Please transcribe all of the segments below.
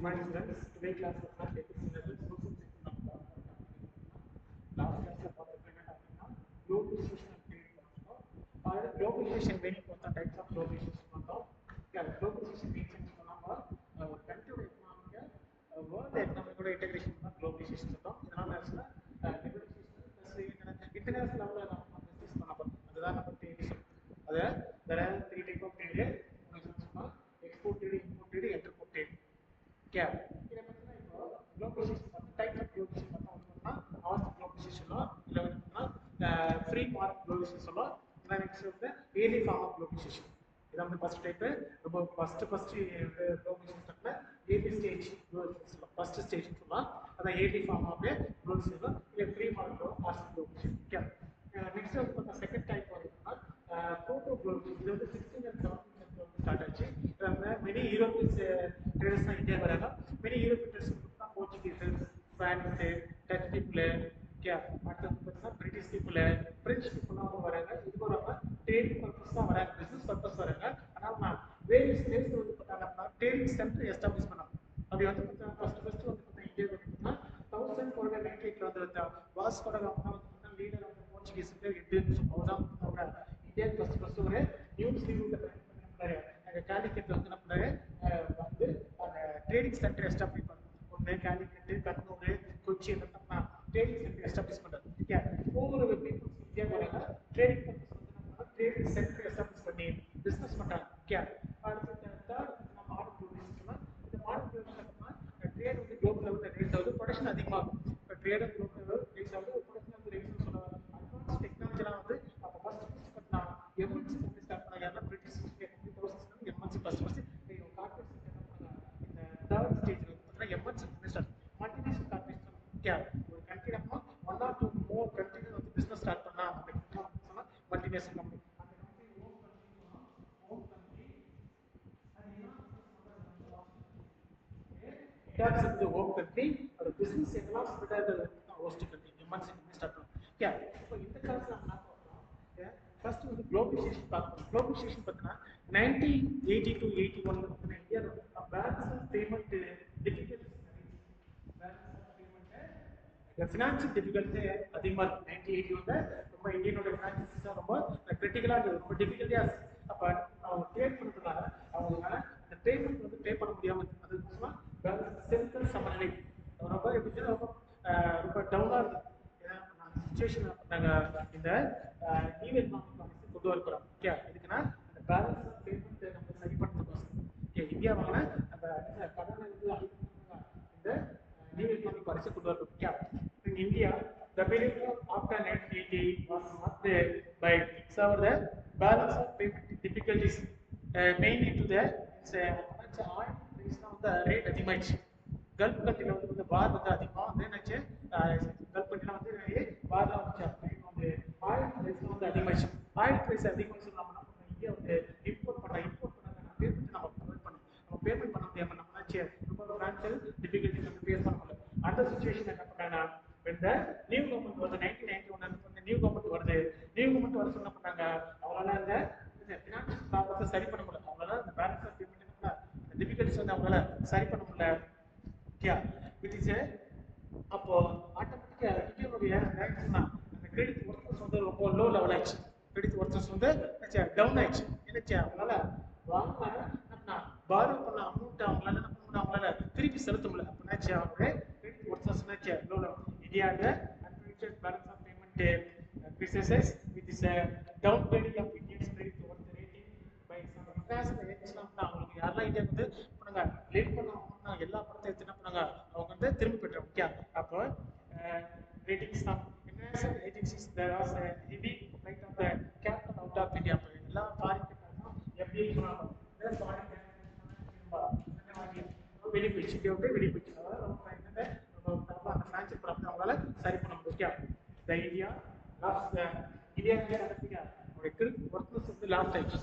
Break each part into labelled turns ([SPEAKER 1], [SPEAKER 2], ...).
[SPEAKER 1] Morning friends, today class was not syllabus social system last class la paathukenna globalization and trade paathukom adha globalization meaning what types of globalization paatkom globalization means enna country economic world economic integration தான் globalization சொல்றோம் இதனால நேரத்துல liberalization plus international level நம்ம business பண்ண போறோம் அதுதான் நம்ம தேடி அத there are three type of trade export trade import trade export trade क्या இத பத்தினா இப்போ globalization type of globalization பார்த்தோம்னா ஆர்ட் globalization இல்ல வந்து ஃப்ரீ மார்க்கெட் globalization சொல்லலாம் நெக்ஸ்ட் வந்து ஏலி ஃபார்ம் ஆஃப் globalization இதான் வந்து ஃபர்ஸ்ட் டைப் ரொம்ப ஃபர்ஸ்ட் globalization ஸ்டெப்ல ஏலி ஸ்டேஜ் globalization சொல்லலாம் ஃபர்ஸ்ட் ஸ்டேஜ் சொல்லலாம் அதான் ஏலி ஃபார்ம் ஆஃப் globalization இல்ல ஃப்ரீ மார்க்கெட் ஆர்ட் globalization क्या நெக்ஸ்ட் வந்து பார்த்தா செகண்ட் டைப் வருதுன்னா proto globalization இது வந்து 16th and 17th century start ஆச்சு many European traders India வராங்க many European traders Portuguese France Dutch people क्या அடுத்து பார்த்தா British people French people வராங்க இது ஒரு ட்ரேட் பர்பஸ் தான் வராங்க பிசினஸ் பர்பஸ் வராங்க ஆனா வேரியஸ் பிளேஸ்ல வந்து பார்த்தா ட்ரேடிங் சென்டர் எஸ்டாப்லிஷ் பண்ணாங்க அப்படி வந்து பார்த்தா ஃபர்ஸ்ட் வந்து பார்த்தா இந்தியா வந்து 1498 ல வந்து வாஸ்கோ ட காமா வந்து லீடர் ஆஃப் போர்ச்சுகீஸ் இந்தியன் சொல்றாங்க அவங்க இந்தியா ஃபர்ஸ்ட் ஒரு நியூஸ் லீவ்ல பண்ணாரு காலிக்கட் வந்து நம்ம வந்து ட்ரேடிங் சென்டர் எஸ்டாப்லிஷ் பண்ணோம் ஒண்ணு காலிக்கட் கண்ணூர் கொச்சி நம்ம ட்ரேடிங் சென்டர் எஸ்டாப்லிஷ் பண்றது ஓகே ஒவ்வொரு பீப்புள்ஸ் இந்தியா வராங்க ட்ரேடிங் பர்பஸ் வந்து நம்ம ட்ரேடிங் சென்டர் எஸ்டாப்லிஷ் பண்ணி பிசினஸ் பண்றாங்க ஓகே அடுத்து தேர்ட் நம்ம மாடர்ன் குளோபலைசேஷன் இந்த மாடர்ன் குளோபலைசேஷன் ட்ரேட் வந்து குளோபல் லெவல்ல ரேஸ் ஆகுது ப்ரொடக்ஷன் அதிகமாகும் இப்போ ட்ரேட் குளோபல் லெவல் ரேஸ் ஆகுது ப்ரொடக்ஷன் வந்து ரேஸ் சொல்லுவாங்க அட்வான்ஸ் டெக்னாலஜிலாம் வந்து அப்போ ஃபர்ஸ்ட் பார்த்தா எம்என்சி கம்பெனி ஸ்டார்ட் பண்ணாங்க பிரிட்டிஷ் எம்என்சி ஃபர்ஸ்ட் கார்ப்பரேட்ஸ் என்ன பண்ணாங்க இந்த தேர்ட் ஸ்டேஜ்ல வந்து பார்த்தீங்கன்னா MNC business multinational corporates okay ஒரு கண்ட்ரி நம்ம ஒன் ஆர் டூ மோர் கண்ட்ரில வந்து பிசினஸ் ஸ்டார்ட் பண்ணா அப்படின்னா சொன்னா மல்டிநேஷனல் கம்பெனி அந்த company own country It is the home country or business எல்லாம் ஸ்ப்ரெட் ஆகுது host country MNC company start பண்ணும் ஓகே இப்போ இந்த காலத்துல நம்ம என்ன பார்க்கறோம் ஃபர்ஸ்ட் வந்து குளோபலைசேஷன் பார்க்கணும் குளோபலைசேஷன் பார்த்தீங்கன்னா 1980 to 81 வந்து இந்தியால வந்து balance of payment difficulties financial difficulty அதிகமாக இருக்கும் 1981 ரொம்ப இந்தியனோட ஃபினான்ஷியல் சிஸ்டம் ரொம்ப கிரிட்டிக்கலாக இருந்தது ரொம்ப டிஃபிகல்ட்டியாக இருக்குது அப்போ அவங்க ட்ரேட் பண்ணுறதுனால அவங்களால அந்த பேமெண்ட் வந்து பே பண்ண முடியாமல் அது சென்ட்ரல் சமநிலை ரொம்ப எப்படி ரொம்ப டவுனாக இருந்தது ஏன்னா சுச்சுவேஷன் நாங்கள் இந்த நியூ எக்கனாமிக் பாலிசி கொண்டு வரப்போகிறோம் ஓகே இதுக்குன்னா அந்த பேலன்ஸ் ஆஃப் பேமெண்ட் நம்ம சரி பண்ணுறதுக்கோசம் ஓகே இந்தியா வாங்க அந்த கடனை வந்து இந்த new economic policy could work. Yeah. In India, the period after 1980 was marked by the balance of payment difficulties, mainly to the oil price now the rate அதிகமாயிடுச்சு Gulf country வந்து வார் வந்து அதிகமா வந்து என்னாச்சு Gulf country வந்து வார்ல வந்துச்சு வந்து oil price வந்து அதிகமாயிடுச்சு oil price அதிகமாயிடுச்சு நம்ம என்ன பண்ணோம் இந்தியா வந்து இம்போர்ட் பண்ண பேமெண்ட் நம்ம ப்ரொவைட் பண்ணோம் நம்ம பேமெண்ட் பண்ண முடியாம நம்ம என்னாச்சு ரொம்ப ஃபினான்ஷியல் டிஃபிகல்ட்டி நம்ம ஃபேஸ் பண்ண முடியல அந்த சிச்சுவேஷன் என்ன பண்ணாங்கன்னா when the new government வருது 1991 அந்த நியூ கவர்மெண்ட் வருது நியூ கவர்மெண்ட் வர என்ன பண்ணாங்க அவங்களால அந்த ஃபினான்ஷியல் ப்ராப்ளத்தை சரி பண்ண முடியல அவங்களால அந்த பேலன்ஸ் ஆஃப் பேமெண்ட் என்ன டிஃபிகல்ட்டிஸ் வந்து அவங்களால சரி பண்ண முடியல ஓகே இட் இஸ் அப்போ ஆட்டோமேட்டிக்கா இந்தியாவுடைய அந்த கிரெடிட் ஒர்த்தர்ஸ் வந்து ரொம்ப லோ லெவல் ஆயிடுச்சு கிரெடிட் ஒர்த்தர்ஸ் வந்து டவுன் ஆயிடுச்சு என்னச்சு அவங்களால வாங்கினா பாரோ பண்ண அமௌண்ட் அவங்களால என்ன பண்ண முடியல அவங்களால திருப்பி செலுத்த முடியல அப்படின்னாச்சு அவங்க கிரெடிட் ஒர்த்தர்ஸ் என்னாச்சு லோ லெவல் இந்தியாவில் unfinished balance of payment businesses with this downgrading of India's credit worth rating by some international agencies அவங்களுக்கு யாரெல்லாம் இந்தியா வந்து பண்ணாங்க லேட் பண்ண எல்லா பணத்தையும் என்ன பண்ணாங்க அவங்க வந்து திரும்பி பெற்றாங்க ஓகே அப்போ ratings of international agencies there was a heavy flight of the capital out of India எல்லா ஃபாரின் கேபிட்டலும் எப்படி சொன்னாங்க இந்த ஃபாரின் வெளியே போயிடுச்சு இந்தியா விட்டு வெளியே போயிடுச்சு அதாவது நம்ம என்னது அந்த ஃபினான்ஷியல் ப்ராப்ளம் அவங்களால சரி பண்ண முடியும் ஓகே இந்த இந்தியா லாஸ்ட் இந்தியா நடத்திங்க அவங்களுடைய கிரெடிட் ஒர்த்னஸ் வந்து லாஸ்ட் ஆயிடுச்சு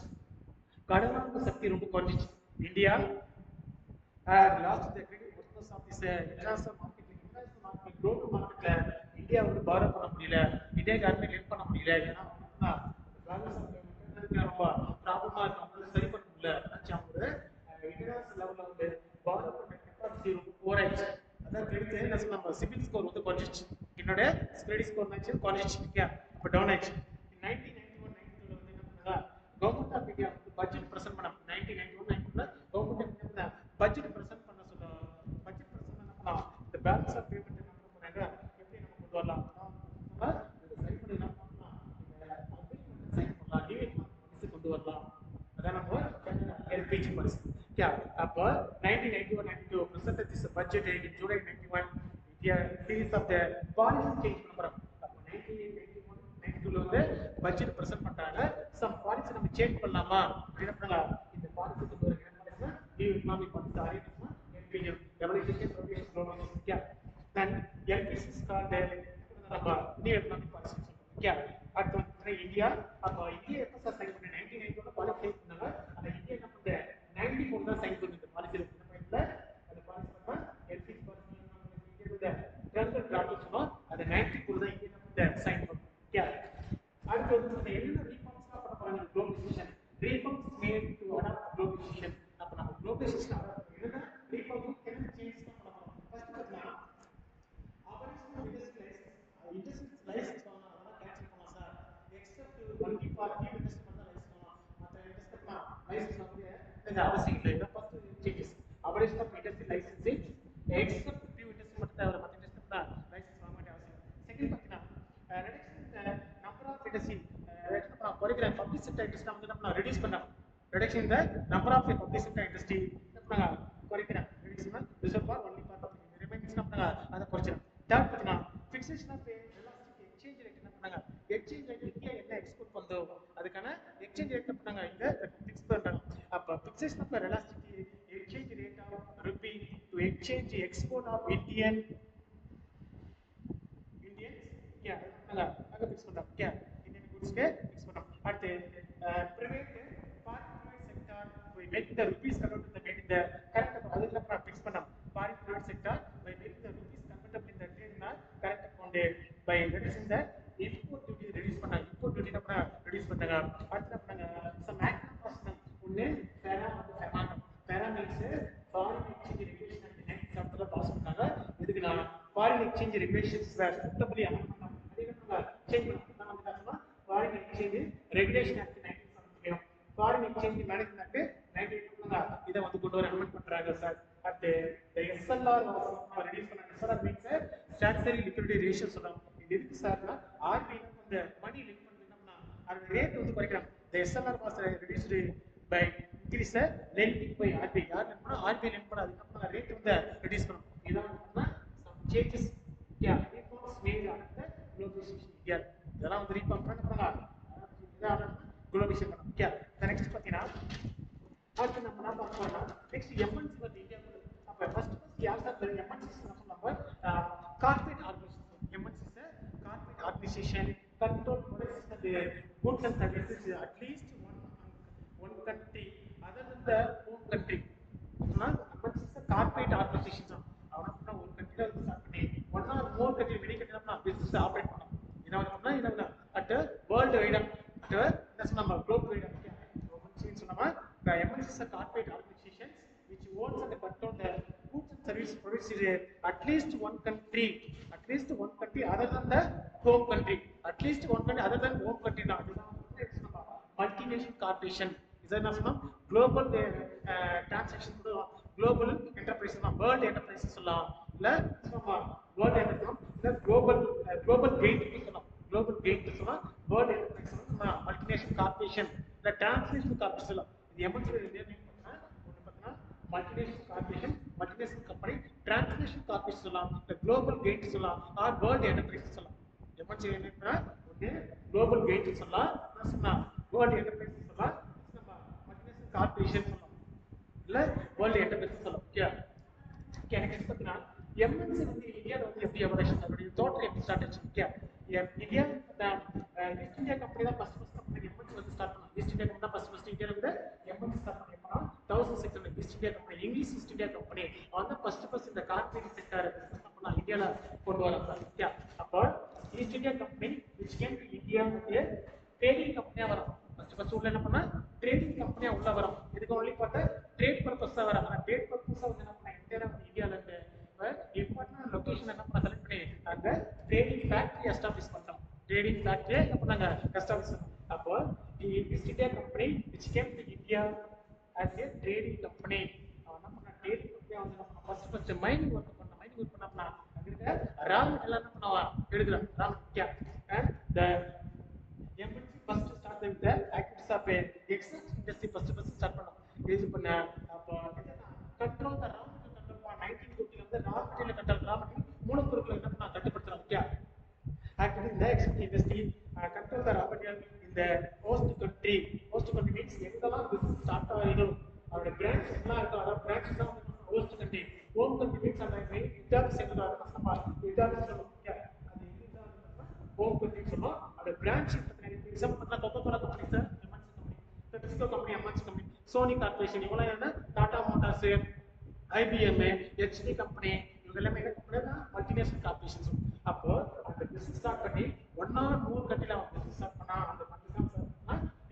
[SPEAKER 1] கடனான சக்தி ரொம்ப குறைஞ்சிச்சு India lost the credit worthiness of this international market global மார்க்கெட்ல இந்தியா வந்து பாரோ பண்ண முடியல இந்தியாவுக்கு யாருமே ஹெல்ப் பண்ண முடியல ஏன்னா பேலன்ஸ் ஆஃப் பேமெண்ட் ரொம்ப ப்ராப்ளமா இருக்கு அவங்களால சரி பண்ண முடியல அவங்க இன்டர்நேஷனல் லெவல்ல வந்து பாரோ பண்ண கெப்பாசிட்டி சிவில் ஸ்கோர் வந்து குறைஞ்சிச்சு. என்னோட கிரெடிட் ஸ்கோர் வந்து குறைஞ்சிச்சு. ஓகே, அப்போ டவுன் ஆயிடுச்சு. 1991-92 வந்து என்ன பண்ணாங்க, கவர்மெண்ட் ஆஃப் இந்தியா வந்து பட்ஜெட் பிரசன்ட் பண்ண 1991-92 கவர்மெண்ட் என்ன பட்ஜெட் பிரசன்ட் பண்ண சொல்ல பட்ஜெட் பிரசன்ட் பண்ணா இந்த பேலன்ஸ் ஆஃப் பேமெண்ட் என்ன பண்ணாங்க, எப்படி நம்ம கொண்டு வரலாம் சரி பண்ணி என்ன பண்ணலாம், சரி பண்ணலாம், டிவைட் பண்ணி கொண்டு வரலாம். அதான் நம்ம எல்பிஜி பாலிசி. Yeah, அப்போ 1991-92 presented this budget in July 91. India series of the policy change பண்ணுறோம். அப்போ 1991-92 வந்து பட்ஜெட் பிரசன்ட் பண்றாங்க. சம் பாலிசி நம்ம சேஞ்ச் பண்ணலாமா அப்படின்னு பண்ணலாம். இந்த பாலிசிக்கு ஒரு என்ன நியூ எக்கனாமிக் பாலிசி ஆரம்பிச்சோம்னா LPG development provision program. Okay, then LPC is called நம்ம நியூ எக்கனாமிக் பாலிசி சொல்றோம். ஓகே, அடுத்து வந்து இந்தியா. அப்போ இந்தியா எப்போ சைன் பண்ண 1991 பாலிசி சைன் பண்ணாங்க. அந்த இந்தியா என்ன பண்ண 94 தான் சைன் பண்ணி இந்த பாலிசி இந்த அந்த பாலிசி பண்ணா LBC policy India trend draft சொன்னோம். அது 94 தான் இந்தியா வந்து சைன் பண்ணோம். ஓகே, அடுத்து வந்து என்ன ரீஃபார்ம்ஸ்லாம் பண்ண போறாங்க globalization reforms made to adopt globalization. அப்ப நம்ம குளோபலைசேஷன் என்னன்னா ரீஃபார்ம்ஸ் என்ன சேஞ்சஸ் பண்ண போறோம். ஃபர்ஸ்ட் பார்த்தீங்கன்னா ஆபரேஷனல் இண்டஸ்ட்ரியல் லைசன்ஸ் அதெல்லாம் கேன்சல் பண்ணலாம் sir. Except only for new industry மட்டும் லைசன்ஸ் பண்ணலாம். மற்ற இண்டஸ்ட்ரிலாம் லைசன்ஸ் வந்து இந்த அவசியம் இல்லை. இதான் first changes. Operation of industrial licensing except new industry மட்டும் தவிர மற்ற இண்டஸ்ட்ரிலாம் லைசன்ஸ் வாங்க வேண்டிய அவசியம் இல்லை. செகண்ட் பார்த்தீங்கன்னா number of industry குறைக்கிற பப்ளிக் செக்டர் இண்டஸ்ட்ரி வந்து நம்ம ரெடியூஸ் பண்ணோம். ரிடக்ஷன் இந்த number of public sector industry நம்ம குறைக்கிறோம். ரெடியூஸ்னா reserve for only for public remainings நம்ம அதை குறைச்சிரோம். தேர்ட் பார்த்தீங்கன்னா fixation of elastic exchange rate என்ன பண்ணாங்க, எக்ஸ்சேஞ்ச் ரேட் இந்தியா என்ன எக்ஸ்போர்ட் பண்ணதோ அதுக்கான எக்ஸ்சேஞ்ச் ரேட் பண்ணாங்க இங்க ஃபிக்ஸ் பண்றாங்க. அப்ப fixation of elastic exchange rate of rupee to exchange export of Indians அங்க ஃபிக்ஸ் பண்றாங்க. ஓகே, இந்தியன் குட்ஸ்க்கு ஃபிக்ஸ் பண்றாங்க. அடுத்து private private sector by making the rupees convertible in the correct அதுல நம்ம ஃபிக்ஸ் பண்ணோம். private sector by making the rupees convertible in the trade in a correct account by reducing the import duty reduce பண்ணாங்க. import duty நம்ம reduce பண்ணாங்க. அடுத்து பண்ணாங்க some act ஒன்னு பேரா வந்து ஃபெமானம். FERA means foreign exchange regulation act 1970 pass பண்ணாங்க. இதுக்குனா foreign exchange regulations were suitably amended. Change பண்ணாங்க. நம்ம வந்து foreign exchange regulation act 1970 foreign exchange management act 1980 இத வந்து கொண்டு வர அமெண்ட் பண்றாங்க சார். அடுத்து the SLR was reduce பண்ணாங்க. SLR means statutory liquidity ratio சொல்றாங்க. இது எதுக்கு சார்னா RBI வந்து மணி லிங்க் பண்ணனும்னா அது ரேட் வந்து குறைக்கறாங்க. the SLR was reduced by increase the lending by RBI. யாருன்னா RBI லிங்க் பண்ண அதுக்கு அப்புறம் ரேட் வந்து ரெடியூஸ் பண்ணனும். இத வந்து some changes reforms made on the globalization. இதெல்லாம் வந்து ரீஃபார்ம் பண்ணாங்க. இதான் குளோபலைசேஷன் பண்ணாங்க. ஓகே, நெக்ஸ்ட் பாத்தீங்கன்னா அடுத்து நம்ம என்ன பார்க்கறோம்னா நெக்ஸ்ட் எம்என்சி வந்து இந்தியா அப்ப ஃபர்ஸ்ட் யார் சார் எம்என்சி நம்ம corporate organisation. MNC is corporate organisation control products and goods and services at least one country other than the home country. MNC is corporate organisation. அவனா ஒரு கண்ட்ரில வந்து start பண்ணி one R மோர் country வெளிய கண்ட்ரில business operate பண்ணலாம். என்ன at world வைடா அட் என்ன சொன்னோம் குளோபல் வைடா. எம்என்சி சொன்னோமா MNC is corporate organisation which owns and control the goods and services produced at least one country other than the home country. At least one country other than home country na multinational corporation. Is என்ன சொன்னோம் global transaction global enterprise world enterprise சொல்லலாம். இல்ல நம்ம world enterprise இல்ல global gate சொல்லலாம். global gate சொல்லலாம். world enterprise சொல்லலாம். multinational corporation இல்ல transnational corporation சொல்லலாம். இது எம்என்சி நேம் பார்த்தா multinational corporation, multinational company, transnational corporation சொல்லலாம். இல்ல global gate சொல்லலாம். or world enterprise சொல்லலாம். எம்என்சி என்னன்னா ஒண்ணு global gate சொல்லலாம். சொல்லலாம் world enterprise சொல்லலாம். நம்ம multinational corporation சொல்லலாம். இல்ல world enterprise சொல்லலாம். ஓகே, எனக்கு எக்ஸ்பெக்ட்னா எம்என்சி வந்து இந்தியால வந்து எப்படி எவல்யூஷன் அதோட தோற்றம் எப்படி ஸ்டார்ட் ஆச்சு. Okay, India East India Company தான் ஃபர்ஸ்ட் கம்பெனி எம்என்சி வந்து ஸ்டார்ட் பண்ணாங்க. ஈஸ்ட் இந்தியா கம்பெனி தான் ஃபர்ஸ்ட் இந்தியால வந்து எம்என்சி ஸ்டார்ட் பண்ணாங்க. 1600 East India Company English East India Company அந்த ஃபர்ஸ்ட் இந்த கார்ப்பரேட் செக்டார் பிசினஸ் பண்ணா இந்தியால கொண்டு வராங்க. ஓகே, அப்போ East India Company which came to India வந்து ட்ரேடிங் கம்பெனியா வரும். ஃபர்ஸ்ட் உள்ள என்ன பண்ணா ட்ரேடிங் கம்பெனியா உள்ள வரும். இதுக்கு ஒன்லி பார்த்தா ட்ரேட் பர்பஸா வரும். ஆனா ட்ரேட் பர்பஸா வந்து என்ன பண்ணா இந்தியால இருந்து இம்பார்ட்டன்ட் லொகேஷன் என்ன பண்ணா establish அப்போ East India Company which came to India as a trading company அவன் என்ன பண்ண trading company வந்து ஃபர்ஸ்ட் மைனிங் ஒர்க் பண்ணா அங்க இருக்க ரா மெட்டீரியல் என்ன பண்ணவா எடுக்குறான் raw material and the MNC first start with the activities of a excess industry first start பண்ணோம் இது பண்ண அப்போ control the raw material control பண்ண 1950 வந்து raw material control raw material மூலப்பொருட்களை என்ன பண்ண கட்டுப்படுத்துறாங்க okay activity in the excess industry control the raw material in the host country means எங்கெல்லாம் business start ஆகுதோ அவரோட branch எல்லாம் இருக்கோ அத branch தான் host country home country means அந்த இன்டர் சென்டர் நம்ம இன்டர் சொல்லுவோம் ஓகே அது இன்டர் home country சொல்லுவோம் அந்த branch எக்ஸாம்பிள் பண்ணா Coca-Cola company sir MNC company PepsiCo company MNC company Sony corporation இவங்க என்ன Tata Motors IBM HP company இவங்க எல்லாமே என்ன கம்பெனினா மல்டிநேஷனல் கார்ப்பரேஷன்ஸ் அப்போ அந்த பிசினஸ் ஸ்டார்ட் பண்ணி ஒண்ணா மூணு கண்ட்ரில அவங்க பிசினஸ் ஸ்டார்ட் பண்ணா அந்த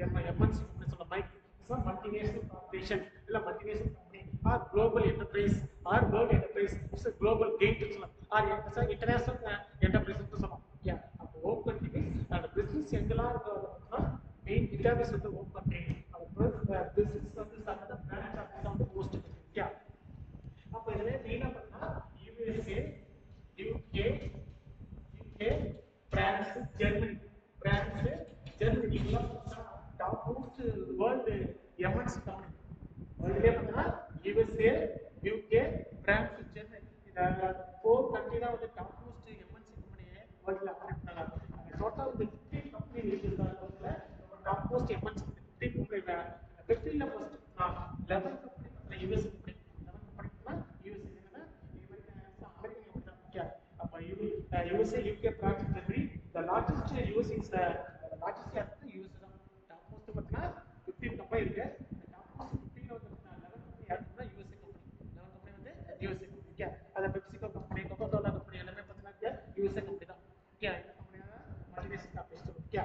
[SPEAKER 1] MNC கம்பெனி சொல்ல மைக் இஸ் மல்டிநேஷனல் கார்ப்பரேஷன் இல்ல multinational company or global enterprise or world enterprise is global கேட் சொல்லலாம் ஆர் இன்டர்நேஷனல் என்டர்பிரைஸ் சொல்லலாம் யா அப்போ ஹோம் கண்ட்ரி அந்த பிசினஸ் எங்கெல்லாம் இருக்கோ மெயின் டேட்டாபேஸ் வந்து ஹோம் கண்ட்ரி அந்த பிசினஸ் வந்து சார்ந்த பிரான்ச் ஆஃபீஸ் வந்து ஹோஸ்ட் யா அப்போ இதுல மெயினா பார்த்தா USA UK பிரான்ஸ் ஜெர்மனி இதெல்லாம் top most world MNC company வேர்ல்ட்லயே பார்த்தா USA UK பிரான்ஸ் ஜெர்மனி இந்த 4 கண்ட்ரி தான் வந்து டாப் மோஸ்ட் MNC கம்பெனி வேர்ல்ட்ல ஆப்பரேட் பண்றாங்க டோட்டல் இந்த 15 கம்பெனி இருக்குதுல டாப் மோஸ்ட் MNC 15 கம்பெனில 15ல ஃபர்ஸ்ட் 11 கம்பெனி US கம்பெனி 11 கம்பெனினா US என்னன்னா அமெரிக்கன் கம்பெனி ஓகே அப்ப USA UK France Germany the largest US is the largest capital US தான் டாப் மோஸ்ட் பார்த்தா 15 கம்பெனி இருக்கு டாப் மோஸ்ட் 15 வந்து 11 கம்பெனி யாருன்னா USA கம்பெனி 11 கம்பெனி வந்து USA கம்பெனி ஓகே அத பெப்சிகோ கம்பெனி கோகோ-கோலா கம்பெனி எல்லாமே பார்த்தா USA கம்பெனி தான் ஓகே இந்த கம்பெனி தான் மல்டிநேஷனல் கார்ப்பரேஷன் ஓகே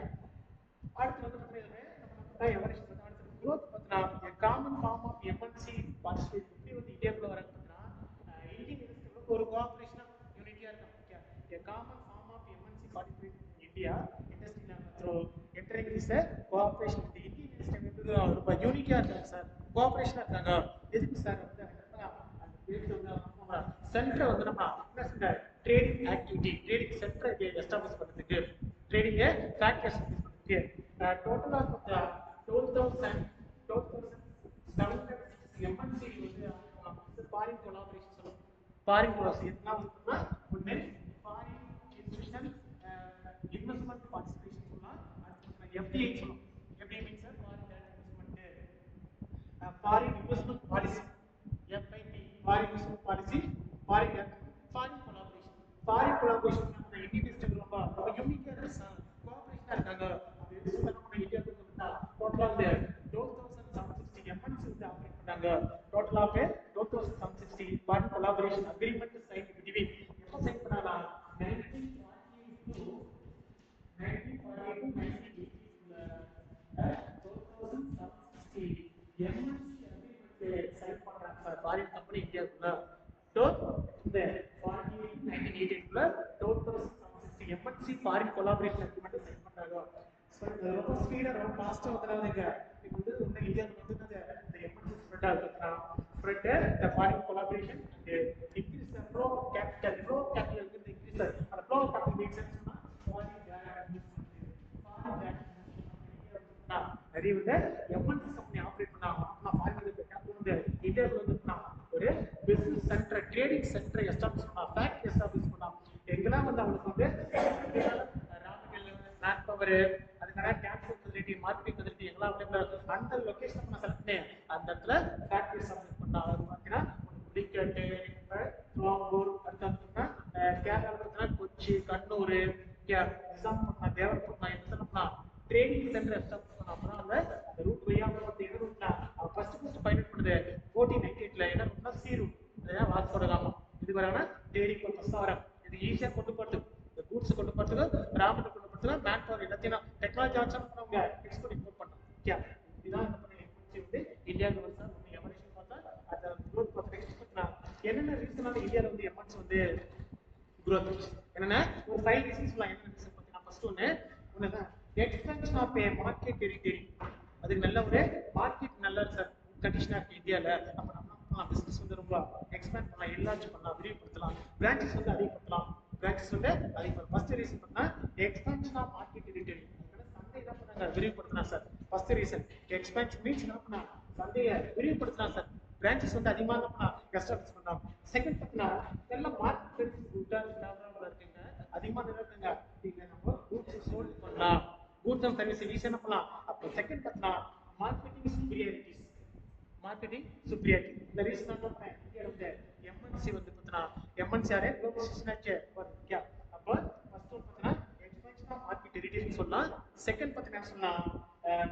[SPEAKER 1] அடுத்து வந்து பார்த்தீங்கன்னா நம்ம எவரெஸ்ட் பார்த்தா அடுத்து growth பார்த்தா a common form of MNC participate இப்படி வந்து இந்தியாக்குள்ள வராங்க பார்த்தா இந்தியன் இண்டஸ்ட்ரியில ஒரு கோஆபரேஷனா யூனிட்டியா இருக்கும் okay a common form of MNC participate in India industry through entering this cooperation with the Indian industry ரொம்ப யூனிட்டியா இருக்காங்க சார் கோஆபரேஷனா இருக்காங்க எதுக்கு சார் வந்து அந்த பேர் வந்து சென்டர் வந்து நம்ம என்ன trading activity trading centre establish பண்றதுக்கு ட்ரேடிங் ஃபேக்டரி எஸ்டாப்லிஷ் பண்றதுக்கு டோட்டல் ஆஃப் 12700 MNC வந்து ஃபாரின் கொலாபரேஷன் சொல்லுவோம் ஃபாரின் கொலாபரேஷன் எதுனா வந்து ஒண்ணு ஃபாரின் இன்ஸ்டிடியூஷனல் இன்வெஸ்ட்மென்ட் பார்ட்டிசிபேஷன் சொல்லலாம் அடுத்து FDI சொல்லுவோம் FDI means foreign direct investment foreign investment policy FIP foreign investment policy foreign collaboration நம்ம இந்தியன் இண்டஸ்ட்ரி ரொம்ப யூனிக்கா இருக்கு சார் கோஆபரேஷனா இருக்காங்க அது எதுக்கு நம்ம இந்தியாவுக்கு வந்தா டோட்டலா வந்து 2760 MNC வந்து ஆபரேட் பண்றாங்க total of 2760 foreign collaboration agreement sign between எப்ப சைன் பண்ணாங்க 1948 to 1980 2760 MNC அக்ரிமெண்ட் சைன் பண்றாங்க சார் ஃபாரின் கம்பெனி இந்தியாவுக்குள்ள இந்த 1988 க்குள்ள 2760 MNC foreign collaboration agreement sign பண்றாங்க ரொம்ப ஸ்பீடா ரொம்ப ஃபாஸ்டா வந்தறாங்க இது வந்து இந்தியாவுக்கு வந்து இந்த MNC ஸ்ப்ரெட் ஆகுதுன்னா spread the foreign collaboration and increase the flow of capital வந்து increase the flow of capital means சொன்னா foreign direct investment நிறைய வந்து MNC கம்பெனி ஆபரேட் பண்ணாங்க ஃபாரின் கேபிட்டல் வந்து இந்தியாவுக்கு வந்து ஒரு business centre trading centre establish பண்ணா ஃபேக்டரி எஸ்டாப்லிஷ் பண்ணா எங்கெல்லாம் வந்து அவங்களுக்கு வந்து ரா மெட்டீரியல் மேன் பவர் அதுக்கான டிரான்ஸ்போர்ட் ஃபெசிலிட்டி மார்க்கெட்டிங் ஃபெசிலிட்டி எல்லாம் அவைலபிள் அந்த லொகேஷன் நான் செலக்ட் பண்ணேன் அந்த இடத்துல ஃபேக்டரி எஸ்டாப்லிஷ் பண்ணா அது பார்த்தீங்கன்னா புலிக்கட்டு திருவாங்கூர் அடுத்ததுன்னா கேரளாவில் பார்த்தீங்கன்னா கொச்சி கண்ணூர் எக்ஸாம் பண்ணா தேவரப்பட்டினா எக்ஸாம்னா ட்ரேடிங் சென்டர் எஸ்டாப்லிஷ் பண்ணா அப்புறம் அந்த ரூட் வழியா வந்து என்ன ரூட்னா ஃபர்ஸ்ட் பைலட் பண்ணுது 1498ல என்ன ரூட்னா சி ரூட் வாஸ்கோட காமா இது வரானா ட்ரேடிங் பர்பஸ் தான் வரும் இது ஈஸியா கொண்டு போறது இந்த கூட்ஸ் கொண்டு போறதுக்கு ராமன் கொண்டு போறதுக்கு மேன் பவர் எல்லாத்தையும் டெக்னாலஜி ஆன்சர் பண்ணவங்க எக்ஸ்போர்ட் இம்போர்ட் பண்ணோம் ஓகே இதுதான் இந்த பண்ண எம்என்சி வந்து இந்தியாவுக்கு வருஷம் ஒன்று எவரேஷன் பார்த்தா அந்த க்ரோத் பார்த்து நெக்ஸ்ட் பார்த்தா என்னென்ன ரீசனால இந்தியாவில் வந்து எம்என்சி வந்து க்ரோத் என்னன்னா ஒரு 5 ரீசன்ஸ் சொல்லலாம் என்ன ரீசன் பார்த்தீங்கன்னா ஃபர்ஸ்ட் ஒன்று தான் expansion of a market territory. அதுக்கு நல்ல ஒரு மார்க்கெட் நல்ல சார் கண்டிஷனா இருக்கு இந்தியால. அப்ப நம்ம பிசினஸ் வந்து ரொம்ப எக்ஸ்பேண்ட் பண்ணலாம், எல்லாச்சு பண்ணலாம், விரிவுபடுத்தலாம், பிரான்ச்சஸ் வந்து அதிகப்படுத்தலாம். பிரான்ச்சஸ் வந்து அதிகம். ஃபர்ஸ்ட் ரீசன் பண்ணா எக்ஸ்பென்ஷன் ஆஃப் மார்க்கெட் டெரிட்டரி. சந்தை என்ன பண்ணாங்க, விரிவுபடுத்தலாம் சார். ஃபர்ஸ்ட் ரீசன் எக்ஸ்பென்ஷன் மீன்ஸ் என்ன பண்ணா சந்தையை விரிவுபடுத்தலாம் சார். பிரான்ச்சஸ் வந்து அதிகமாக பண்ணா எஸ்டாப்ளிஷ் பண்ணலாம். செகண்ட் பார்த்தீங்கன்னா எல்லாம் மார்க்கெட் இருக்குங்க, அதிகமாக இருக்குங்க. நீங்க நம்ம கூட்ஸ் சோல்ட் பண்ணலாம், கூட்ஸ் அண்ட் சர்வீஸ் ஈஸியா பண்ணலாம். அப்போ செகண்ட் பார்த்தீங்கன்னா மார்க்கெட்டிங் சுப்பீரியாரிட்டிஸ். மார்க்கெட்டிங் சுப்பீரியாரிட்டி இந்த ரீசன் என்ன பண்ணேன், இந்தியா வந்து எம்என்சி வந்து பார்த்தீங்கன்னா எம்என்சி ஆரே குளோபலைசேஷன் ஆச்சு ஓகே. அப்போ ஃபர்ஸ்ட் ஒன் பார்த்தீங்கன்னா எக்ஸ்பென்ஷன் ஆஃப் மார்க்கெட் டெரிட்டரின்னு சொல்லலாம். செகண்ட் பார்த்தீங்கன்னா சொல்லலாம்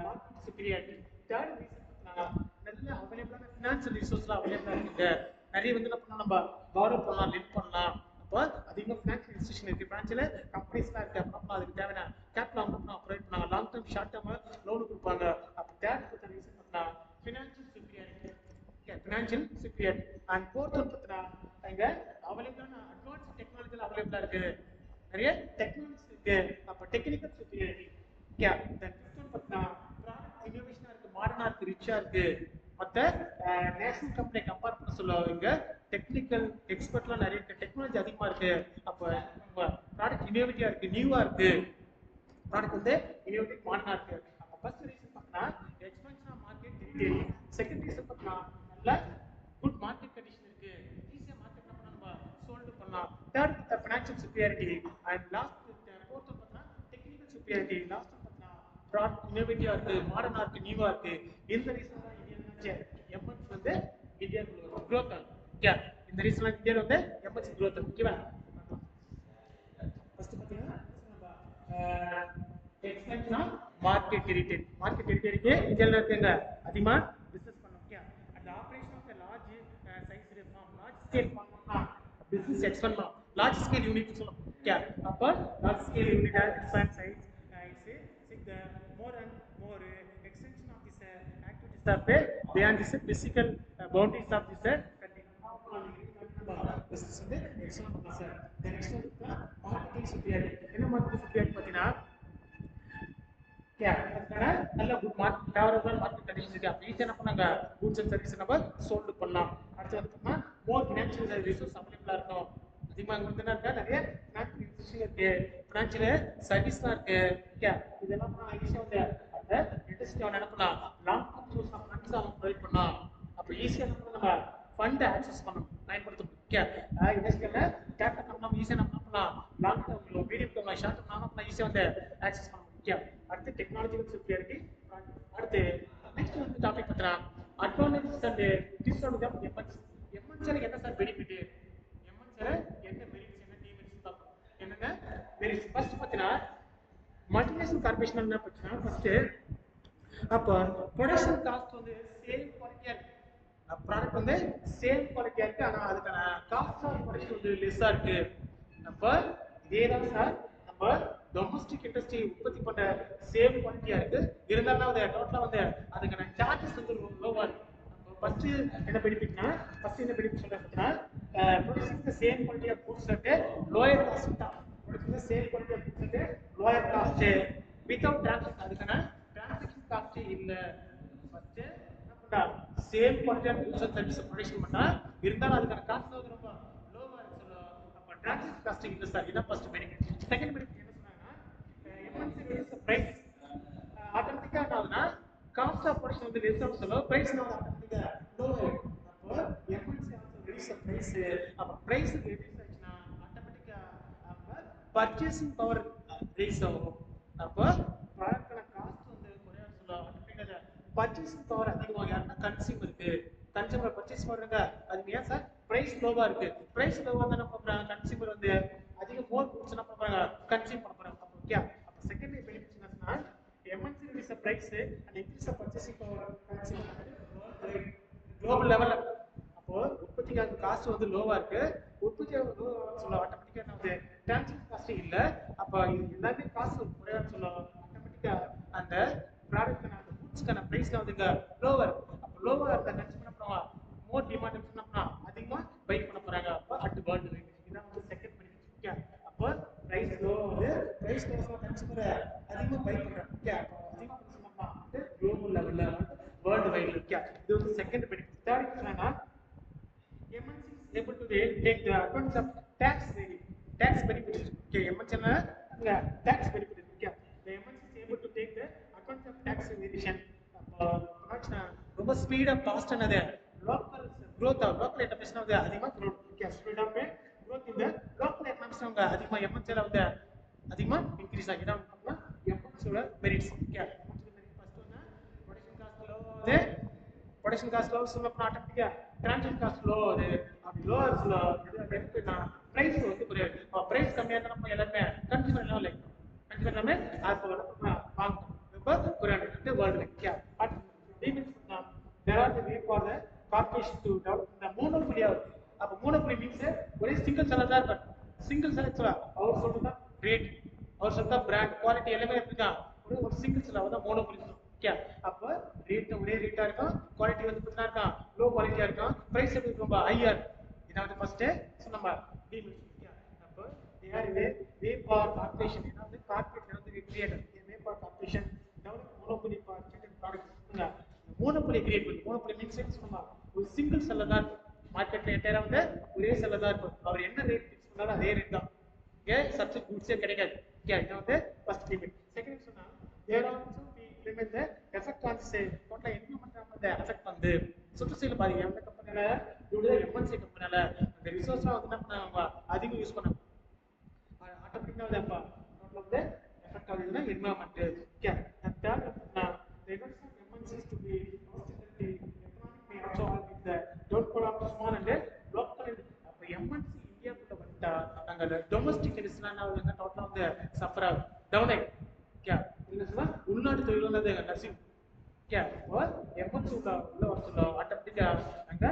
[SPEAKER 1] மார்க்கெட் சுப்பீரியாரிட்டி. தேர்ட் ரீசன் பார்த்தீங்கன்னா நல்ல அவைலபிளான ஃபினான்ஷியல் ரிசோர்ஸ்லாம் அவைலபிளா இருக்குங்க. நிறைய வந்து என்ன பண்ணலாம், நம்ம பாரோ பண்ணலாம், லெண்ட் பண்ணலாம். அப்போ அதிகமாக ஃபினான்ஷியல் இன்ஸ்டியூஷன் இருக்கு, ஃபினான்ஷியல் கம்பெனிஸ்லாம் இருக்கு. அப்புறம் அதுக்கு தேவையான கேபிட்டல் அமௌண்ட் ப்ரொவைட் பண்ணாங்க, long term short term loan கொடுப்பாங்க. அப்போ தேர்ட் பார்த்தா ரீசன் பார்த்தா financial superiority. Financial superiority. And fourth one பார்த்தா இங்க அவைலபிளான அட்வான்ஸ் டெக்னாலஜில அவைலபிளா இருக்கு, நிறைய டெக்னாலஜிஸ் இருக்கு. அப்போ technical superiority. Okay. Then fifth one பார்த்தா ப்ராடக்ட் இன்னோவேஷனா இருக்கு, மாடர்னா இருக்கு, ரிச்சா இருக்கு. மற்ற நேஷனல் கம்பெனி கம்பேர் பண்ண சொல்லுவாங்க, டெக்னிக்கல் எக்ஸ்பர்ட்லாம் நிறைய இருக்கு, டெக்னாலஜி அதிகமா இருக்கு. அப்போ ப்ராடக்ட் இன்னோவேட்டிவா இருக்கு, நியூவா இருக்கு, ப்ராடக்ட் வந்து இன்னோவேட்டிவ் மாடர்னா இருக்கு. அப்போ ஃபர்ஸ்ட் ரீசன் பார்த்தா expansion of market territory. Second reason பார்த்தா நல்ல குட் மார்க்கெட் கண்டிஷன் இருக்கு, ஈஸியா மார்க்கெட் நம்ம சோல்ட் பண்ணலாம். Third financial superiority. And last fourth பார்த்தா டெக்னிக்கல் சுப்பீரியாரிட்டி. லாஸ்ட் பார்த்தா ப்ராடக்ட் இன்னோவேட்டிவா இருக்கு, மாடர்னா இருக்கு, நியூவா இருக்கு. இந்த ரீசன் தான் இந்தியா எம்என்சி வந்து இந்தியாவுக்குள்ள growth ஆகும். ஓகே. இந்த ரீசன் இந்தியால வந்து எம்என்சி growth ஆகும். ஓகேவா? ஃபர்ஸ்ட் பாத்தீங்கன்னா expansion of market territory. Market டெரிட்டரிக்கு இந்தியால இருக்குங்க அதிகமா பிசினஸ் பண்ணோம். ஓகே. அந்த operation of large size firm, large scale பண்ணோம்னா பிசினஸ் எக்ஸ்பெண்ட் பண்ணலாம், லார்ஜ் ஸ்கேல் யூனிட் சொல்லலாம். ஓகே. அப்ப large scale unit expand size is the more and more extension of this activities of beyond this physical boundaries of this business வந்து extend பண்ணலாம் sir. the next one marketing superiority. என்ன marketing superiority பார்த்தீங்கன்னா நல்ல good market favourable market condition இருக்கு. அப்ப ஈஸியா என்ன பண்ணாங்க, கூட்ஸ் அண்ட் சர்வீஸ் நம்ம சோல்ட் பண்ணலாம். அடுத்து வந்து பார்த்தீங்கன்னா மோர் ஃபினான்ஷியல் ரிசோர்ஸ் அவைலபிளா இருக்கும். அதிகமாக அங்கே வந்து என்ன இருக்கா, நிறைய ஃபினான்ஷியல் இன்ஸ்டியூஷன் இருக்கு, ஃபினான்ஷியல் சர்வீஸ்லாம் இருக்கு. ஓகே. இதெல்லாம் ஈஸியா வந்து அந்த இண்டஸ்ட்ரி அவன் என்ன பண்ணலாம், long term source of funds அவன் ப்ரொவைட் பண்ணலாம். அப்போ ஈஸியா என்ன பண்ணலாம், நம்ம ஃபண்ட் ஆக்சஸ் பண்ணணும், பயன்படுத்தணும். ஓகே. இண்டஸ்ட்ரியில கேபிட்டல் நம்ம ஈஸியா நம்ம பண்ணலாம், long term medium term short term நம்ம ஈஸியா வந்து ஆக்சஸ் பண்ணணும். ஓகே. அடுத்து டெக்னாலஜிக்கல் சுப்பீரியாரிட்டி. அடுத்து நெக்ஸ்ட் வந்து டாபிக் பார்த்தா advantages and disadvantage of MNC. எம்என்சில என்ன சார் பெனிஃபிட், எம்என்சில என்ன மெரிட்ஸ் என்ன டிமெரிட்ஸ் பார்ப்போம். என்னங்க மெரிட்ஸ் ஃபர்ஸ்ட் பார்த்தீங்கன்னா மல்டிநேஷனல் கார்பரேஷன் என்ன பார்த்தீங்கன்னா ஃபர்ஸ்ட் அப்போ ப்ரொடக்ஷன் காஸ்ட் வந்து சேம் குவாலிட்டியா இருக்கு, ப்ராடக்ட் வந்து சேம் குவாலிட்டியா இருக்கு, ஆனா அதுக்கான காஸ்ட் ஆஃப் ப்ரொடக்ஷன் வந்து லெஸ்ஸா இருக்கு. அப்ப இதேதான் சார் நம்ம டொமஸ்டிக் இண்டஸ்ட்ரி உற்பத்தி பண்ற சேம் குவாலிட்டியா இருக்கு, இருந்தாலும் அது டோட்டலா வந்து அதுக்கான சார்ஜஸ் வந்து லோவா இருக்கு. ஃபர்ஸ்ட் என்ன பெனிஃபிட்னா, ஃபர்ஸ்ட் என்ன பெனிஃபிட் சொல்றேன்னா production the same quality of foods at lower cost தான். Production the same quality of foods at lower cost without transaction, அதுக்கான டிரான்சாக்ஷன் காஸ்ட் இல்ல. ஃபர்ஸ்ட் என்ன பண்றா, same quality of foods and service production பண்ணா, இருந்தாலும் அதுக்கான cost வந்து ரொம்ப லோவா இருக்கு சொல்லுவோம். அப்ப டிரான்சாக்ஷன் காஸ்ட் இல்ல சார், இதான் ஃபர்ஸ்ட் பெனிஃபிட். செகண்ட் பெனிஃபிட் என்ன சொன்னாங்கன்னா எம்என்சி ரேஸ் பிரைஸ் ஆட்டோமேட்டிக்கா ஆகுதுன்னா காஸ்ட் ஆஃப் ப்ரொடக்ஷன் வந்து லெஸ் ஆகும் சொல்லுவோம், பிரைஸ் வந்து ஆட்டோமேட்டிக்கா லோ ஆகும். அப்போ எம்என்சி ஆல்சோ ரெடியூஸ் பிரைஸ். அப்ப பிரைஸ் ரெடியூஸ் ஆச்சுன்னா ஆட்டோமேட்டிக்கா நம்ம பர்ச்சேசிங் பவர் ரெடியூஸ் ஆகும். அப்போ ப்ராடக்ட்டோட காஸ்ட் வந்து குறையாது சொல்லுவோம், ஆட்டோமேட்டிக்கா பர்ச்சேசிங் பவர் அதிகமாகும். யாருன்னா கன்சியூமருக்கு, கன்சியூமர் பர்ச்சேஸ் பண்றாங்க, அது ஏன் சார் பிரைஸ் லோவா இருக்கு, பிரைஸ் லோவா இருந்தா என்ன பண்றாங்க, கன்சியூமர் வந்து அதிக மோர் குட்ஸ் என்ன பண்றாங்க, கன்சியூம் பண்ண போறாங்க. ஓகே. அப்ப செகண்ட் பெனிஃபிட் என்னன்னா MNC reduce the price and increase the purchasing power global level. அப்போ உற்பத்திக்கான காஸ்ட் வந்து லோவா இருக்கு, உற்பத்தி சொல்ல ஆட்டோமேட்டிக்கா என்ன வந்து டிரான்ஸ்போர்ட் காஸ்ட் இல்ல. அப்ப இது எல்லாமே காஸ்ட் குறையான்னு சொல்ல ஆட்டோமேட்டிக்கா அந்த ப்ராடக்ட்கான அந்த குட்ஸ்க்கான பிரைஸ்ல வந்து லோவர். அப்ப லோவா இருந்த கன்சியூமர் பண்ணுவாங்க, மோர் டிமாண்ட் பண்ணா அதிகமா பை பண்ண போறாங்க. அப்ப அட் வேர்ல்ட் ரேட் இதான் வந்து செகண்ட் பெனிஃபிட். ஓகே. அப்போ பிரைஸ் லோ வந்து பிரைஸ் லோவா கன்சியூமர் அதிகமா பை பண்றாங்க. second benefit. Third is MNC is able to take the advantage of tax benefit. Okay, MNC tax benefit. Okay, the MNC is able to take the advantage of tax variation. ரொம்ப speedo cost என்னது local growth local enterprise வந்து அதிகமா growth. Okay, speed of growth in the local economics அவங்க அதிகமா MNC ல வந்து அதிகமா increase ஆகிட்டா அப்படினா MNC ஓட மெரிட்ஸ். Okay, ஃபர்ஸ்ட் வந்து ப்ரொடக்ஷன் காஸ்ட் லோ சொல்லப்போனா ஆட்டோமேட்டிக்கா டிரான்சிஷன் காஸ்ட் லோ அது அப்படி லோ இருக்குன்னா பிரைஸ் வந்து குறையாது. பிரைஸ் கம்மியா இருந்தா நம்ம எல்லாமே கன்சியூமர் எல்லாம் லைக் கன்சியூமர் எல்லாமே அது வாங்கணும் ரொம்ப குறையாது world like. But there are the way for the corporation to develop the monopoly ஆகுது. அப்ப monopoly means ஒரே சிங்கிள் செல்லர் தான் இருக்கும். சிங்கிள் செல்லர் சொல்ல அவர் சொல்றதா ரேட் அவர் சொல்றதா பிராண்ட் குவாலிட்டி எல்லாமே எப்படின்னா ஒரு சிங்கிள் செல்லர் தான் monopoly சொல்லுவோம். ஓகே, அப்ப ரேட் ஒரே ரேட்டா இருக்கும், குவாலிட்டி வந்து பார்த்தா இருக்கும் லோ குவாலிட்டியா இருக்கும், பிரைஸ் எப்படி ரொம்ப ஹையா இருக்கும். இதாவது ஃபர்ஸ்ட் நம்ம டீமில்ஸ். அப்ப they are way for corporation இதாவது கார்ப்பரேட் வந்து create way for corporation develop monopoly for certain products. Monopoly create பண்ணி மோனோபோலி மீன்ஸ் சொன்னா ஒரு சிங்கிள் செல்லர் தான் மார்க்கெட்ல என்டையரா வந்து ஒரே செல்லர் தான் இருக்கும். அவர் என்ன ரேட் ஃபிக்ஸ் பண்ணாலும் அதே ரேட் தான். ஓகே, சப்ஸ்டிட் குட்ஸே கிடைக்காது. ஓகே, இது வந்து ஃபர்ஸ்ட் லிமிட். செகண்ட் சொன்னா there also we limit the effect on sale. Total environment வந்து எஃபெக்ட் பண்ணுது சுற்றுச்சூழல் பாதிக்கும். எந்த கம்பெனில இவ்வளவு MNC கம்பெனில அந்த ரிசோர்ஸ்லாம் வந்து நம்ம அதிகம் யூஸ் பண்ணோம் ஆட்டோமேட்டிக்கா வந்து அப்ப டோட்டல் வந்து எஃபெக்ட் ஆகுதுன்னா என்விரான்மென்ட். ஓகே, அந்த third the effects of MNCs to be constantly economic may also have with the downfall of small and local. அப்ப MNC இந்தியாக்குள்ள வந்தா அங்க டொமஸ்டிக் இண்டஸ்ட்ரினா வந்து டோட்டலா வந்து சஃபர் ஆகும், டவுன் ஆகும். ஓகே, இல்லனா உள்நாட்டு தொழில் வந்து நசியும். ஓகே, அப்ப MNC உள்ள வரதுல ஆட்டோமேட்டிக்கா அங்க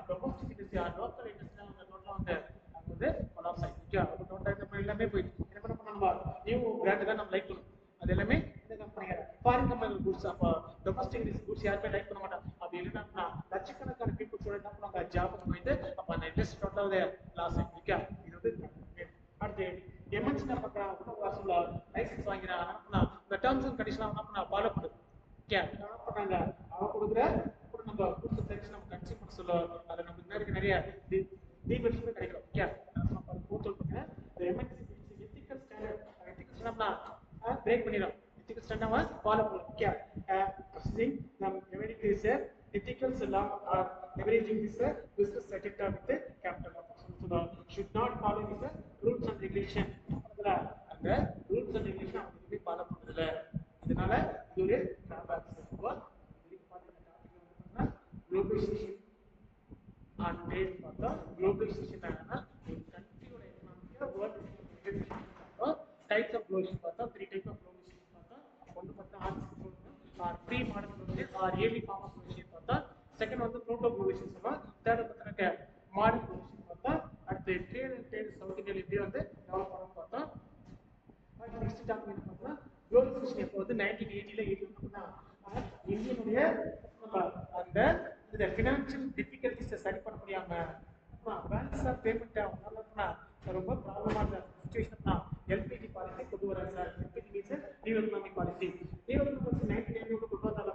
[SPEAKER 1] டொமஸ்டிக் இண்டஸ்ட்ரி லோக்கல் இண்டஸ்ட்ரி வந்து டோட்டலா வந்து அங்க வந்து கொலாப்ஸ் ஆகும். ஓகே, அப்ப டோட்டலா நம்ம எல்லாமே போய் என்ன பண்ணனும் நியூ பிராண்ட் தான் நம்ம லைக் பண்ணுவோம். அது எல்லாமே இந்த கம்பெனி ஃபாரின் கம்பெனி குட்ஸ் அப்ப டொமஸ்டிக் குட்ஸ் யாருமே லைக் பண்ண மாட்டாங்க. அப்படி இல்லைன்னா லட்சக்கணக்கான பீப்புள் கூட என்ன பண்ணுவாங்க ஜாப் போயிட்டு அப்ப அந்த இண்டஸ்ட்ரி டோட்டலாக லாஸ் ஆகும். ஓகே, இது வந்து அடுத்து MNC என்ன பண்றாங்க வருஷம்ல லைசன்ஸ் வாங்கிறாங்க இந்த டேர்ம்ஸ் அண்ட் கண்டிஷன் என்ன பண்ணா ஃபாலோ பண்ணுது. ஓகே, என்ன பண்ணாங்க அவங்க கொடுக்குற அப்புறம் நம்ம குட்ஸ் சர்வீஸ் நம்ம கன்சியூம் பண்ண சொல்ல அதை நமக்கு நிறைய டீமெரிட்ஸ் கிடைக்கும். ஓகே, நம்ம போர்ட்டல் பண்ணுங்க MNC எத்திக்கல் ஸ்டாண்டர்ட் எத்திக்கல் ஸ்டாண்டர்ட்னா break பண்ணிரும். ethical standard follow பண்ணும். ஓகே, processing நம்ம everything is ethical law or leveraging this business sector with capital. so should not follow this rules and regulation. அந்த rules and regulation அவங்க follow பண்றதில்ல. அதனால இது ஒரு drawback. இப்போ globalization and trade பார்த்தா globalization என்னன்னா ஒரு கண்ட்ரியோட எக்கனாமிக்கை வேர்ல்ட் types of globalization பார்த்தா three types of globalization பார்த்தா ஒன்னு பார்த்தா or pre modern globalization or early form of globalization பார்த்தா செகண்ட் வந்து புரோட்டோ globalization சொல்லலாம். தேர்ட் பார்த்தா மாடர்ன் globalization பார்த்தா அடுத்து ட்ரேட் சவுத் இந்தியால எப்படி வந்து டெவலப் பண்ணனும் பார்த்தா நெக்ஸ்ட் டாபிக் என்ன பார்த்தா globalization எப்போ வந்து 1980ல ஏற்பட்டதுன்னா இந்தியனுடைய அந்த இந்த ஃபினான்ஷியல் டிஃபிகல்டிஸை சரி பண்ண முடியாம பேலன்ஸ் ஆஃப் பேமெண்ட் அவங்களால ரொம்ப ப்ராப்ளமான சிச்சுவேஷன் எல்பிஜி பாலிசி கொண்டு வராங்க sir. LPG means new economic policy. New economic policy 1990 கொண்டு வந்தாங்க.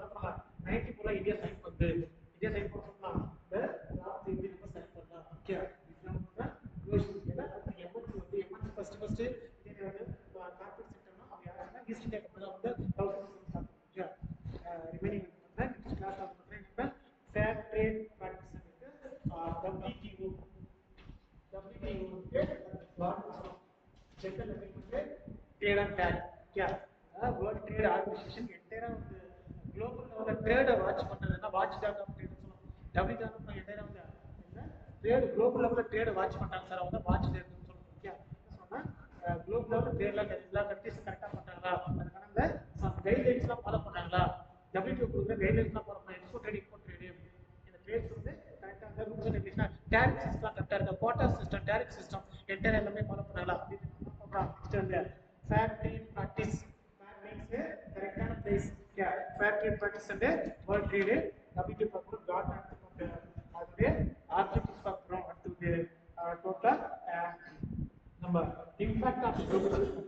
[SPEAKER 1] 94 இந்தியா சைன் பண்ணுது. இந்தியா சைன் பண்ண சொன்னா இந்த லாஸ்ட் இந்தியா நம்ம சைன் பண்ணலாம். ஓகே, இதுதான் க்ளோஷன். அது எம்என்சி ஃபர்ஸ்ட் இந்தியா வந்து கார்ப்பரேட் செக்டர்னா அவங்க யாருன்னா ஈஸ்ட் இந்தியா கம்பெனி வந்து 1000 okay remaining next class of நம்ம fair trade practice WTO General Agreement Trade and Tariff. क्या World Trade Organization என்டையரா வந்து குளோபல் லெவல்ல ட்ரேட வாட்ச் பண்றதுன்னா வாட்ச் டாக் ஆஃப் ட்ரேட் சொல்லுவோம். WTO நம்ம என்டையரா வந்து என்ன ட்ரேட் குளோபல் லெவல்ல ட்ரேட வாட்ச் பண்றாங்க சார். அவங்க வாட்ச் ட்ரேட் சொல்லுவோம். क्या சொன்னா குளோபல் லெவல்ல ட்ரேட்ல எல்லா கண்ட்ரீஸும் கரெக்ட்டா பண்றாங்களா, அதுக்கான சம் கைட்லைன்ஸ்லாம் ஃபாலோ பண்றாங்களா, WTO கொடுக்குற கைட்லைன்ஸ்லாம் ஃபாலோ பண்ணா எக்ஸ்போர்ட் ட்ரேட் இம்போர்ட் ட்ரேட் இந்த ட்ரேட்ஸ் வந்து கரெக்ட்டா அந்த rules and regulation tariff system கரெக்ட்டா இருக்கா, குவாட்டா சிஸ்டம் டாரிஃப் சிஸ்டம் என்டையரா எல்லாமே ஃபாலோ பண்ணாங்களா அப்படின்னு நெக்ஸ்ட் வந்து fair trade practice. Fair means கரெக்ட்டான price. Fair trade practice and world trade WTO program GATT and அதுவே ஆப்ஜெக்டிவ்ஸ் பார்க்குறோம். அடுத்து டோட்டலா நம்ம impact of globalisation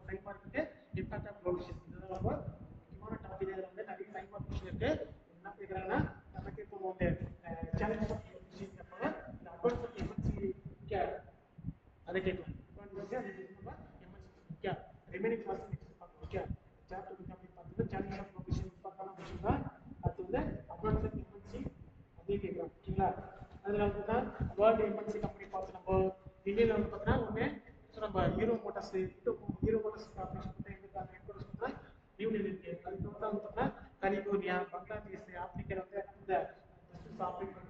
[SPEAKER 1] time market impact of globalisation இதுதான் ரொம்ப முக்கியமான டாபிக். இதுல வந்து நிறைய டைம் மார்க் கொஸ்டின் இருக்கு. என்ன கேக்குறாங்கன்னா நமக்கு ஓகேங்களா. அதில் வந்து தான் வேர்ல்டு எம்என்சி கம்பெனி பார்த்து நம்ம இந்தியாவில் வந்து பார்த்தீங்கன்னா ஒன்று நம்ம hero Motors hero Motors corporation இருக்காங்க ஹெட்குவார்ட்டர்ஸ் பார்த்தா நியூ டெல்லி இருக்கு. அதுக்கப்புறம் வந்து பார்த்தீங்கன்னா கலிபோர்னியா பங்களாதேஷ் ஆப்பிரிக்காவில் வந்து இந்த ஆப்பிரிக்கா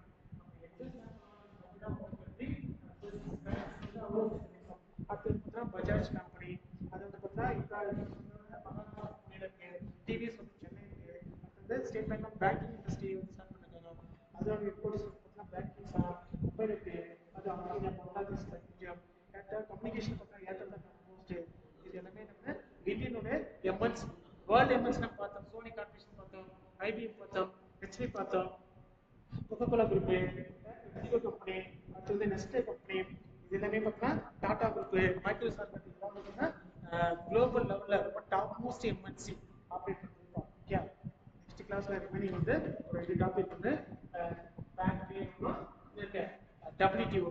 [SPEAKER 1] அடுத்து பஜாஜ் கம்பெனி அது வந்து பார்த்தா டிவிஎஸ் வந்து சென்னை இருக்கு. அடுத்தது State Bank of banking industry வந்து ஸ்டார்ட் பண்ணிருக்காங்க. அதோட ஹெட்குவார்ட்டர்ஸ் பார்த்தா பேங்கிங் மொபைல் இருக்கு. அது Australia Bangladesh Belgium Airtel communication பார்த்தா ஏர்டெல் தான் மோஸ்ட். இது எல்லாமே நம்ம இந்தியனோட எம்என்சி வேர்ல்டு எம்என்சி நம்ம பார்த்தோம். சோனி கார்பரேஷன் பார்த்தோம், ஐபிஎம் பார்த்தோம், ஹெச்பி பார்த்தோம், கோகோகோலா குரூப், பெப்சிகோ கம்பெனி, அடுத்து வந்து நெஸ்லே கம்பெனி, இது எல்லாமே பார்த்தீங்கன்னா டாடா குரூப், மைக்ரோசாஃப்ட் இதெல்லாம் பார்த்தீங்கன்னா குளோபல் லெவலில் ரொம்ப டாப் மோஸ்ட் எம்என்சி ஆப்ரேட் பண்ணிருக்கோம். ஓகே, நெக்ஸ்ட் கிளாஸ்ல ரிமைனிங் வந்து ஒரு 2 டாபிக் வந்து பேங்க் டபிள்யூடிஓ